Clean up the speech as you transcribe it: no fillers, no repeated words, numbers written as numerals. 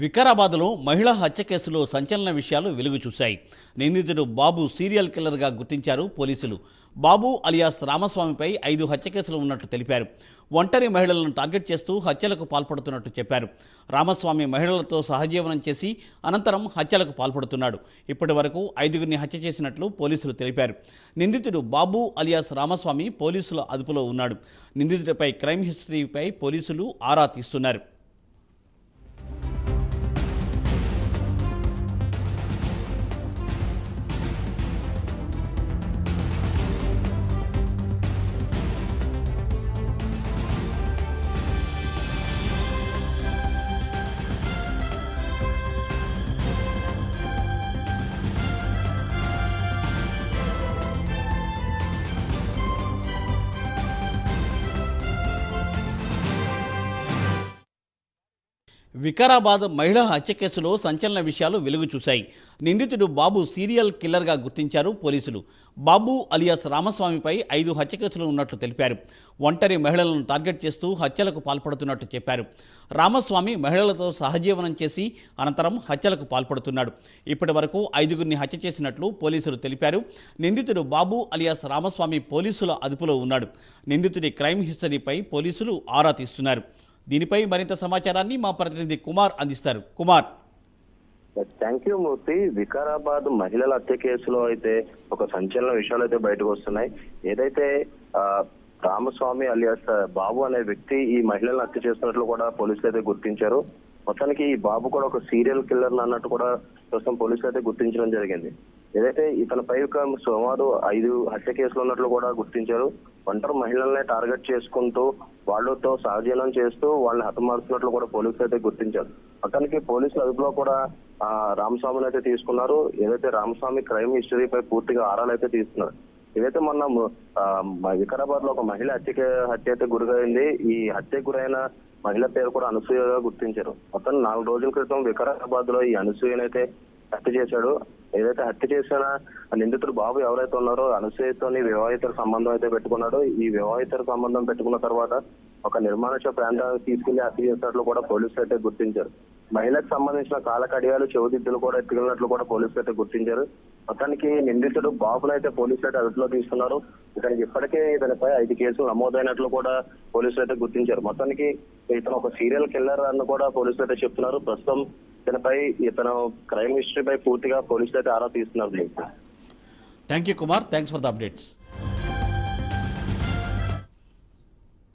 వికారాబాద్లో మహిళా హత్య కేసులో సంచలన విషయాలు వెలుగు చూశాయి. నిందితుడు బాబు సీరియల్ కిల్లర్గా గుర్తించారు పోలీసులు. బాబు అలియాస్ రామస్వామిపై 5 హత్య కేసులు ఉన్నట్లు తెలిపారు. ఒంటరి మహిళలను టార్గెట్ చేస్తూ హత్యలకు పాల్పడుతున్నట్టు చెప్పారు. రామస్వామి మహిళలతో సహజీవనం చేసి అనంతరం హత్యలకు పాల్పడుతున్నాడు. ఇప్పటి వరకు 5గురిని హత్య చేసినట్లు పోలీసులు తెలిపారు. నిందితుడు బాబు అలియాస్ రామస్వామి పోలీసుల అదుపులో ఉన్నాడు. నిందితుడిపై క్రైమ్ హిస్టరీపై పోలీసులు ఆరా తీస్తున్నారు. వికారాబాద్ మహిళా హత్య కేసులో సంచలన విషయాలు వెలుగు చూశాయి. నిందితుడు బాబు సీరియల్ కిల్లర్గా గుర్తించారు పోలీసులు. బాబు అలియాస్ రామస్వామిపై 5 హత్య కేసులు ఉన్నట్లు తెలిపారు. ఒంటరి మహిళలను టార్గెట్ చేస్తూ హత్యలకు పాల్పడుతున్నట్టు చెప్పారు. రామస్వామి మహిళలతో సహజీవనం చేసి అనంతరం హత్యలకు పాల్పడుతున్నాడు. ఇప్పటి వరకు 5గురిని హత్య చేసినట్లు పోలీసులు తెలిపారు. నిందితుడు బాబు అలియాస్ రామస్వామి పోలీసుల అదుపులో ఉన్నాడు. నిందితుడి క్రైమ్ హిస్టరీపై పోలీసులు ఆరా తీస్తున్నారు. దీనిపై మరింత సమాచారాన్ని మా ప్రతినిధి కుమార్ అందిస్తారు. కుమార్. థ్యాంక్ యూ మూర్తి. వికారాబాద్ మహిళల హత్య కేసులో అయితే ఒక సంచలన విషయాలు అయితే బయటకు వస్తున్నాయి. ఏదైతే రామస్వామి అలియాస్ బాబు అనే వ్యక్తి ఈ మహిళలను హత్య చేస్తున్నట్లు కూడా పోలీసులు అయితే గుర్తించారు. మొత్తానికి ఈ బాబు కూడా ఒక సీరియల్ కిల్లర్ అన్నట్టు కూడా ప్రస్తుతం పోలీసులు అయితే గుర్తించడం జరిగింది. ఏదైతే ఇతనిపై సుమారు 5 హత్య కేసులు ఉన్నట్లు కూడా గుర్తించారు. ఒంటరి మహిళలనే టార్గెట్ చేసుకుంటూ వాళ్ళతో సహజీవనం చేస్తూ వాళ్ళని హతమారుస్తున్నట్లు కూడా పోలీసులు అయితే గుర్తించారు. మొత్తానికి పోలీసుల అదుపులో కూడా రామస్వామిని అయితే తీసుకున్నారు. ఏదైతే రామస్వామి క్రైమ్ హిస్టరీపై పూర్తిగా ఆరాలు అయితే తీస్తున్నారు. ఏదైతే మొన్న వికారాబాద్ లో ఒక మహిళ హత్య అయితే గురైంది. ఈ హత్య గురైన మహిళ పేరు కూడా అనసూయగా గుర్తించారు. మొత్తం 4 రోజుల క్రితం వికారాబాద్ లో ఈ అనసూయనైతే హత్య చేశాడు. ఏదైతే హత్య చేసిన నిందితుడు బాబు ఎవరైతే ఉన్నారో అనసూయతోని వివాహితర సంబంధం అయితే పెట్టుకున్నాడు. ఈ వివాహితర సంబంధం పెట్టుకున్న తర్వాత ఒక నిర్మానుష్య ప్రాంతానికి తీసుకెళ్లి హత్య చేసినట్లు కూడా పోలీసులు అయితే గుర్తించారు. మహిళకు సంబంధించిన కాల కడియాలు చెవిదిద్దులు కూడా ఎత్తుకెళ్ళినట్లు కూడా పోలీసులు అయితే గుర్తించారు. మొత్తానికి నిందితుడు బాబును అయితే పోలీసులు అయితే అదుపులో తీసుకున్నారు. ఇతనికి ఇప్పటికే ఇతనిపై 5 కేసులు నమోదైనట్లు కూడా పోలీసులు అయితే గుర్తించారు. మొత్తానికి ఇతను ఒక సీరియల్ కిల్లర్ అని కూడా పోలీసులు అయితే చెప్తున్నారు. ప్రస్తుతం ఇతను క్రైమ్ హిస్టరీపై పూర్తిగా పోలీసులు అయితే ఆరా తీస్తున్నారు. Thank you Kumar. Thanks for the updates.